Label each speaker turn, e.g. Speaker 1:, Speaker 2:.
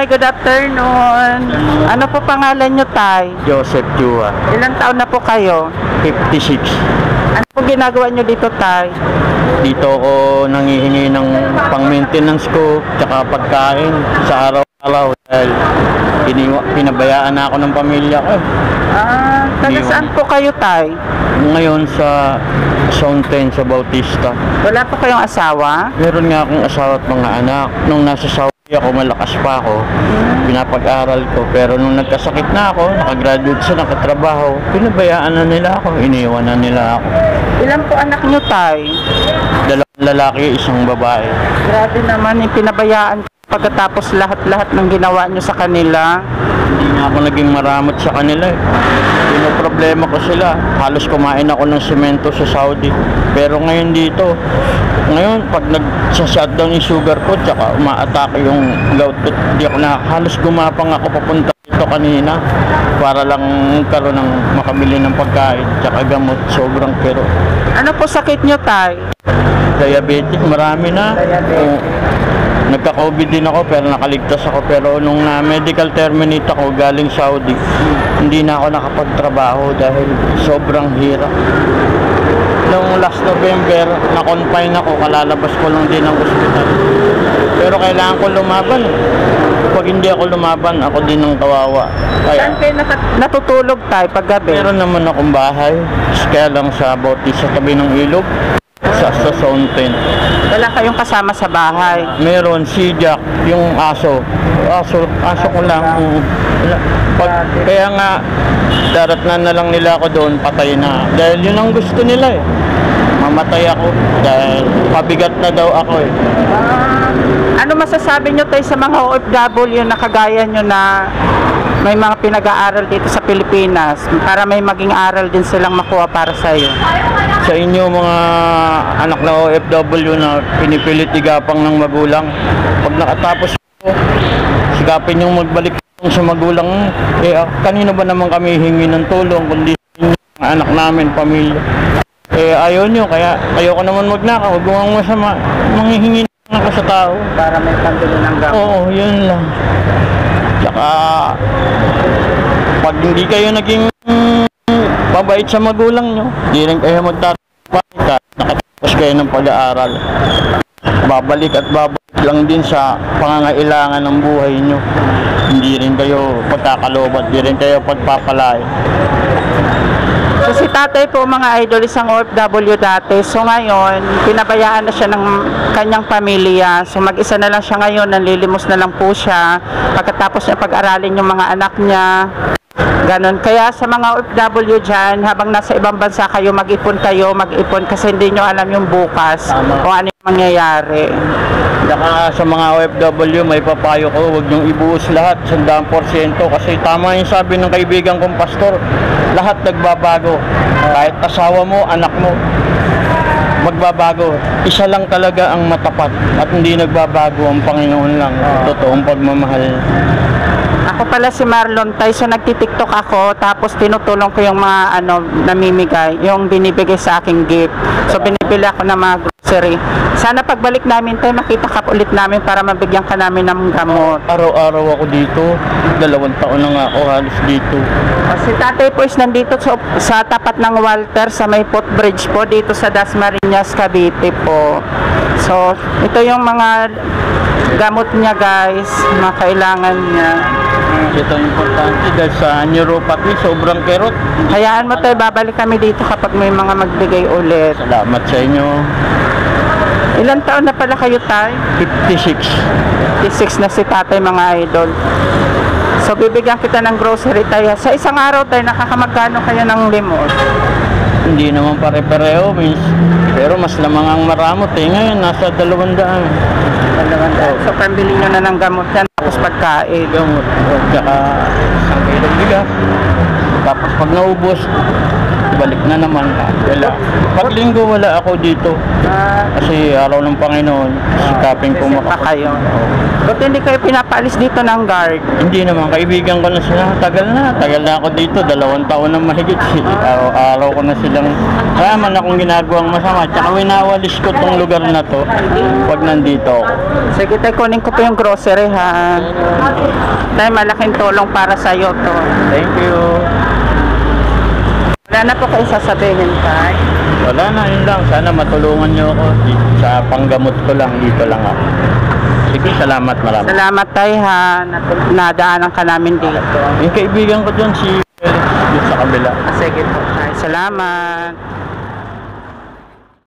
Speaker 1: good afternoon. Ano po pangalan nyo, Tay?
Speaker 2: Joseph Chua.
Speaker 1: Ilang taon na po kayo?
Speaker 2: 56.
Speaker 1: Ano po ginagawa nyo dito, Tay?
Speaker 2: Dito ako nangihingi ng pang-maintenance ko tsaka pagkain sa araw-araw dahil pinabayaan na ako ng pamilya ko.
Speaker 1: Taga saan po kayo, Tay?
Speaker 2: Ngayon sa Zone 10 sa Bautista.
Speaker 1: Wala po kayong asawa?
Speaker 2: Meron nga akong asawa at mga anak. Nung nasa Saudi ako, malakas pa ako. Pinapag-aral ko. Pero nung nagkasakit na ako, nakagraduate sa nakatrabaho, pinabayaan na nila ako, iniwan na nila ako.
Speaker 1: Ilan po anak nyo, Tay?
Speaker 2: 2 lalaki, 1 babae.
Speaker 1: Grabe naman, pinabayaan pagkatapos lahat-lahat ng ginawa nyo sa kanila.
Speaker 2: Hindi nga ako naging maramot sa kanila eh. Problema ko sila. Halos kumain ako ng semento sa Saudi. Pero ngayon dito, ngayon pag nagsa-shutdown yung sugar ko tsaka umaatake yung gout ko, di ako na, halos gumapang ako papunta dito kanina para lang karoon ng makabili ng pagkain tsaka gamot. Sobrang pero.
Speaker 1: Ano po sakit nyo, Tay?
Speaker 2: Diabetic, marami na. Nagka-COVID din ako pero nakaligtas ako. Pero nung medical terminate ako galing Saudi, hindi na ako nakapagtrabaho dahil sobrang hirap. Nung last November, na-confine ako, kalalabas ko lang din ng ospital. Pero kailangan ko lumaban. Pag hindi ako lumaban, ako din ang kawawa. Kaya,
Speaker 1: saan kayo natutulog, Tay, paggabi?
Speaker 2: meron naman akong bahay, kaya lang sa Bautista, sa tabi ng ilog, sa Zone 10.
Speaker 1: Wala kayong kasama sa bahay?
Speaker 2: Meron si Jack, yung aso. Aso ko lang. Kaya nga, darat na lang nila ako doon, patay na. Dahil yun ang gusto nila eh. Mamatay ako dahil pabigat na daw ako eh.
Speaker 1: Ano masasabi nyo, Tay, sa mga OFW na kagaya nyo na may mga pinag-aaral dito sa Pilipinas para may maging aral din silang makuha para sa iyo?
Speaker 2: Sa inyo mga anak na OFW na pinipilit igapang ng magulang, pag nakatapos ko, sigapin yung magbalik sa magulang. Kanino ba naman kami hingi ng tulong kundi mga anak namin, pamilya. Ayaw nyo, kaya ayoko naman magnakaw. Huwag mong masama, manghihingi na ako sa tao
Speaker 1: Para may pambili ng gamot?
Speaker 2: Oo, yun lang. Tsaka pag hindi kayo naging mabait sa magulang nyo, hindi rin kayo magtatapos. Nakatapos kayo ng pag-aaral, babalik at babalik lang din sa pangangailangan ng buhay nyo. Hindi rin kayo pagkakalobat, hindi rin kayo pagpapalay.
Speaker 1: So si tatay po, mga idol, isang OFW dati. So ngayon, pinabayaan na siya ng kanyang pamilya. So mag-isa na lang siya ngayon, nanlilimos na lang po siya. Pagkatapos niya pag-aralin yung mga anak niya. Ganon. Kaya sa mga OFW dyan, habang nasa ibang bansa kayo, mag-ipon kasi hindi nyo alam yung bukas kung ano yung mangyayari.
Speaker 2: Saka sa mga OFW, may papayo ko, huwag niyong ibuhos lahat, 100%. Kasi tama yung sabi ng kaibigan kong pastor, lahat nagbabago. Kahit asawa mo, anak mo, magbabago. Isa lang talaga ang matapat at hindi nagbabago, ang Panginoon lang. Totoong pagmamahal.
Speaker 1: Ako pala si Marlon, Tay. So nagti-TikTok ako, tapos tinutulong ko yung mga namimigay, yung binibigay sa aking gift. So binibili ako ng mga grocery. Sana pagbalik namin, Tay, makita ka ulit namin para mabigyan ka namin ng gamot.
Speaker 2: Araw-araw ako dito. 2 taon na nga ako halos dito.
Speaker 1: Si tatay po is nandito sa tapat ng Walter sa may footbridge po, dito sa Dasmariñas, Cavite po. So ito yung mga gamot niya, guys, mga kailangan niya.
Speaker 2: Ito ang importante dahil sa neuropathy, sobrang kerot.
Speaker 1: Hayaan mo, Tay, babalik kami dito kapag may mga magbigay ulit.
Speaker 2: Salamat sa inyo.
Speaker 1: Ilan taon na pala kayo, Tay?
Speaker 2: 56.
Speaker 1: 56 na si tatay, mga idol. So bibigyan kita ng grocery, Tay. Sa isang araw, Tay, nakakamagkano kayo ng limos?
Speaker 2: Hindi naman pare-pareho, pero mas lamang ang maramot eh. Ngayon, nasa 200.
Speaker 1: So pambili nyo na ng gamot yan, tapos pagkain.
Speaker 2: Gamot, tsaka isang kilong bigas. Tapos pag naubos, balik na naman. Wala. Pag linggo wala ako dito. Kasi araw ng Panginoon, sikapin ko
Speaker 1: pa kayo. Ba't hindi kayo pinapaalis dito ng guard?
Speaker 2: Hindi naman, kaibigan ko na sila. Tagal na ako dito, 2 taon na mahigit. Araw-araw ko na silang, wala man akong ginagawang masama. Tsaka winawalis ko tong lugar na to pag nandito ako.
Speaker 1: Sige tayo, kunin ko po yung grocery ha. Tayo, malaking tulong para sa'yo to.
Speaker 2: Thank you.
Speaker 1: Wala na po kayo sasabihin tayo.
Speaker 2: Wala na, yun lang. Sana matulungan niyo ako. Sa panggamot ko lang, dito lang ako. Sige, salamat marami.
Speaker 1: Salamat tayo ha. Nadaanan ka namin dito.
Speaker 2: Yung kaibigan ko dyan, si Felix, dito sa kabila.
Speaker 1: Sige po tayo. Salamat.